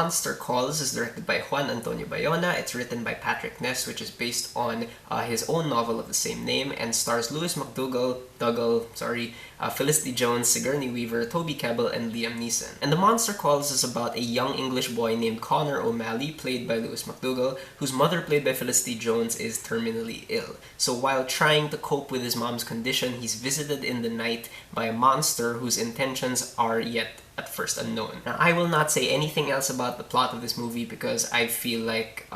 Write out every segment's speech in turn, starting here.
Monster Calls is directed by Juan Antonio Bayona. It's written by Patrick Ness, which is based on his own novel of the same name, and stars Louis McDougall, Felicity Jones, Sigourney Weaver, Toby Kebbell, and Liam Neeson. And The Monster Calls is about a young English boy named Connor O'Malley, played by Louis McDougall, whose mother, played by Felicity Jones, is terminally ill. So while trying to cope with his mom's condition, he's visited in the night by a monster whose intentions are yet at first unknown. Now, I will not say anything else about the plot of this movie because I feel like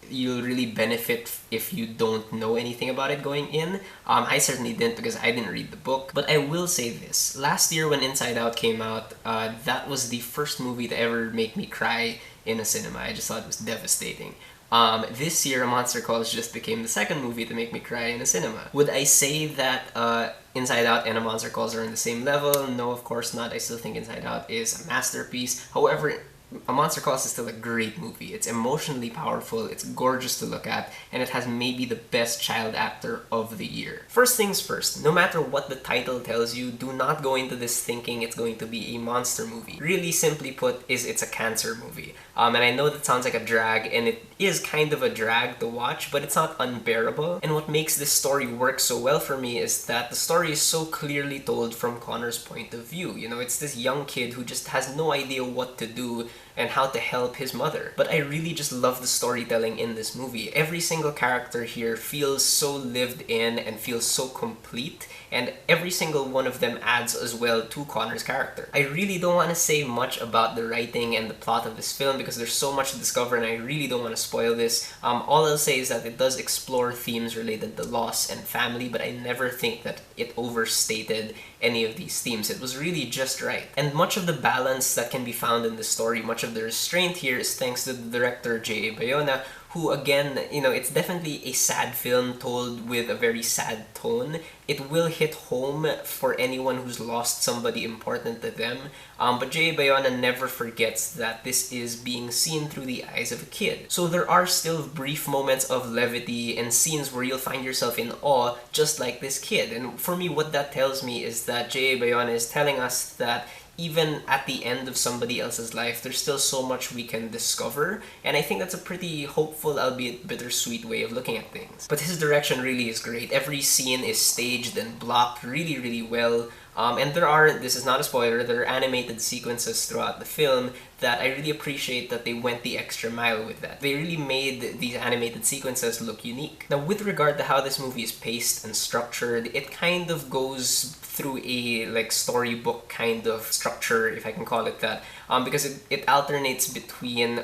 you'll really benefit if you don't know anything about it going in. I certainly didn't because I didn't read the book. But I will say this. Last year when Inside Out came out, that was the first movie to ever make me cry in a cinema. I just thought it was devastating. This year, A Monster Calls just became the second movie to make me cry in a cinema. Would I say that Inside Out and A Monster Calls are on the same level? No, of course not. I still think Inside Out is a masterpiece. However, A Monster Calls is still a great movie. It's emotionally powerful, it's gorgeous to look at, and it has maybe the best child actor of the year. First things first, no matter what the title tells you, do not go into this thinking it's going to be a monster movie. Really simply put, it's a cancer movie. And I know that sounds like a drag, and it is kind of a drag to watch, but it's not unbearable. And what makes this story work so well for me is that the story is so clearly told from Connor's point of view. You know, it's this young kid who just has no idea what to do and how to help his mother. But I really just love the storytelling in this movie. Every single character here feels so lived in and feels so complete, and every single one of them adds as well to Connor's character. I really don't want to say much about the writing and the plot of this film because there's so much to discover and I really don't want to spoil this. All I'll say is that it does explore themes related to loss and family, but I never think that it overstated any of these themes. It was really just right. And much of the balance that can be found in the story, much of the restraint here is thanks to the director J.A. Bayona, who again, you know, it's definitely a sad film told with a very sad tone. It will hit home for anyone who's lost somebody important to them, but J.A. Bayona never forgets that this is being seen through the eyes of a kid. So there are still brief moments of levity and scenes where you'll find yourself in awe, just like this kid. And for me, what that tells me is that J.A. Bayona is telling us that even at the end of somebody else's life, there's still so much we can discover, and I think that's a pretty hopeful, albeit bittersweet way of looking at things. But his direction really is great. Every scene is staged and blocked really, really well. And this is not a spoiler, there are animated sequences throughout the film that I really appreciate that they went the extra mile with that. They really made these animated sequences look unique. Now, with regard to how this movie is paced and structured, it kind of goes through a storybook kind of structure, if I can call it that, because it alternates between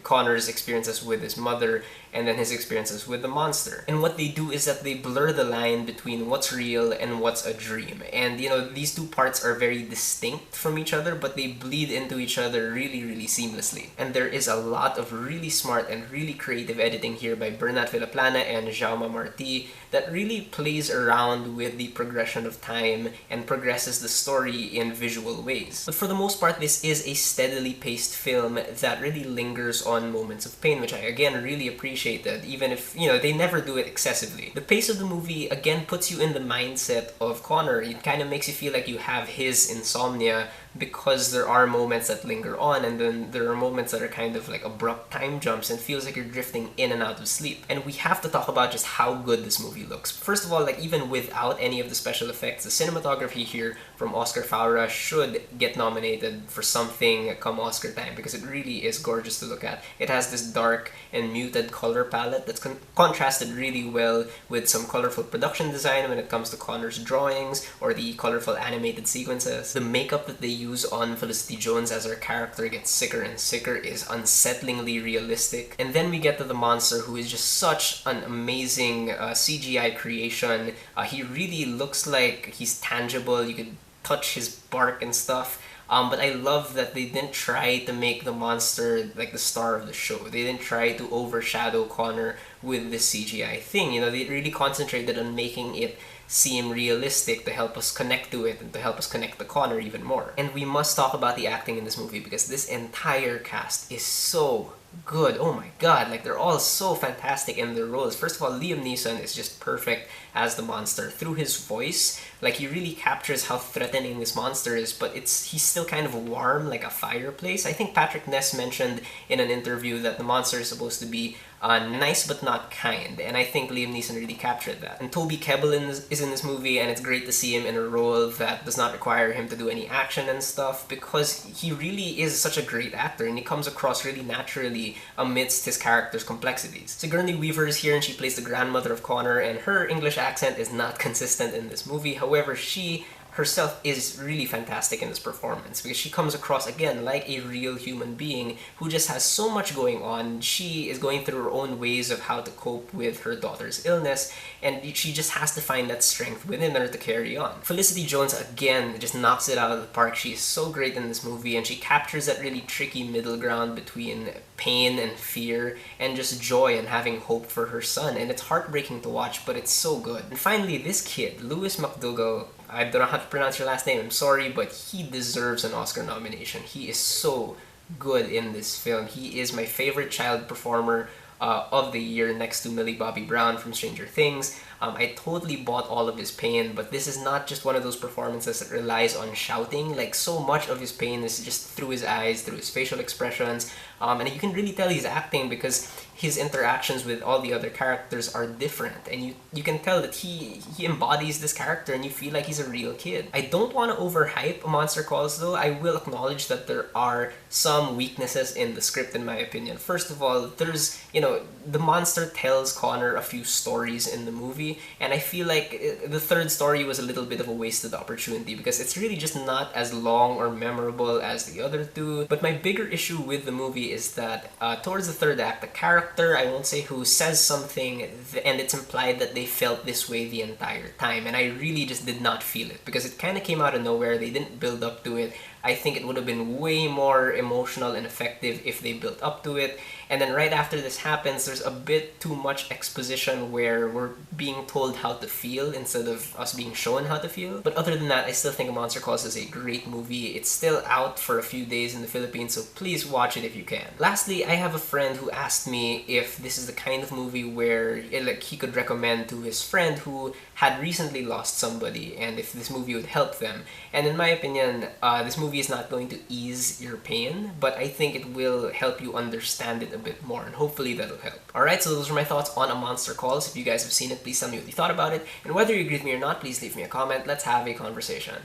Connor's experiences with his mother and then his experiences with the monster. And what they do is that they blur the line between what's real and what's a dream. And you know, these two parts are very distinct from each other, but they bleed into each other really, really seamlessly. And there is a lot of really smart and really creative editing here by Bernat Villaplana and Jaume Martí that really plays around with the progression of time and progresses the story in visual ways. But for the most part, this is a steadily paced film that really lingers on moments of pain, which I again really appreciated, even if, you know, they never do it excessively. The pace of the movie again puts you in the mindset of Connor. It kind of makes you feel like you have his insomnia because there are moments that linger on, and then there are moments that are kind of like abrupt time jumps and feels like you're drifting in and out of sleep. And we have to talk about just how good this movie looks. First of all, like even without any of the special effects, the cinematography here from Oscar Faura should get nominated for something come Oscar time because it really is gorgeous to look at. It has this dark and muted color palette that's contrasted really well with some colorful production design when it comes to Connor's drawings or the colorful animated sequences. The makeup that they use on Felicity Jones as her character gets sicker and sicker is unsettlingly realistic. And then we get to the monster, who is just such an amazing CGI creation. He really looks like he's tangible. You could touch his bark and stuff. But I love that they didn't try to make the monster like the star of the show. They didn't try to overshadow Connor with this CGI thing. You know, they really concentrated on making it seem realistic to help us connect to it and to help us connect to Connor even more. And we must talk about the acting in this movie because this entire cast is so good. Oh my god, like they're all so fantastic in their roles. First of all, Liam Neeson is just perfect as the monster through his voice. Like he really captures how threatening this monster is, but he's still kind of warm like a fireplace. I think Patrick Ness mentioned in an interview that the monster is supposed to be nice but not kind, and I think Liam Neeson really captured that. And Toby Kebbell is in this movie, and it's great to see him in a role that does not require him to do any action and stuff, because he really is such a great actor and he comes across really naturally amidst his character's complexities. Sigourney Weaver is here and she plays the grandmother of Connor, and her English accent is not consistent in this movie. However, she herself is really fantastic in this performance because she comes across again like a real human being who just has so much going on. She is going through her own ways of how to cope with her daughter's illness, and she just has to find that strength within her to carry on. Felicity Jones again just knocks it out of the park. She is so great in this movie, and she captures that really tricky middle ground between pain and fear and just joy and having hope for her son, and it's heartbreaking to watch, but it's so good. And finally, this kid, Lewis McDougall, I don't know how to pronounce your last name, I'm sorry, but he deserves an Oscar nomination. He is so good in this film. He is my favorite child performer of the year, next to Millie Bobby Brown from Stranger Things. I totally bought all of his pain, but this is not just one of those performances that relies on shouting. Like, so much of his pain is just through his eyes, through his facial expressions, and you can really tell he's acting because his interactions with all the other characters are different, and you can tell that he embodies this character and you feel like he's a real kid. I don't want to overhype Monster Calls though. I will acknowledge that there are some weaknesses in the script in my opinion. First of all, there's, the monster tells Connor a few stories in the movie, and I feel like the third story was a little bit of a wasted opportunity because it's really just not as long or memorable as the other two. But my bigger issue with the movie is that towards the third act, the character, I won't say who, says something and it's implied that they felt this way the entire time, and I really just did not feel it because it kind of came out of nowhere. They didn't build up to it. I think it would have been way more emotional and effective if they built up to it. And then right after this happens, there's a bit too much exposition where we're being told how to feel instead of us being shown how to feel. But other than that, I still think Monster Calls is a great movie. It's still out for a few days in the Philippines, so please watch it if you can. Lastly, I have a friend who asked me if this is the kind of movie where he could recommend to his friend who had recently lost somebody, and if this movie would help them. And in my opinion, this movie is not going to ease your pain, but I think it will help you understand it a bit more, and hopefully that'll help. Alright, so those are my thoughts on A Monster Calls. If you guys have seen it, please tell me what you thought about it, and whether you agree with me or not, please leave me a comment. Let's have a conversation.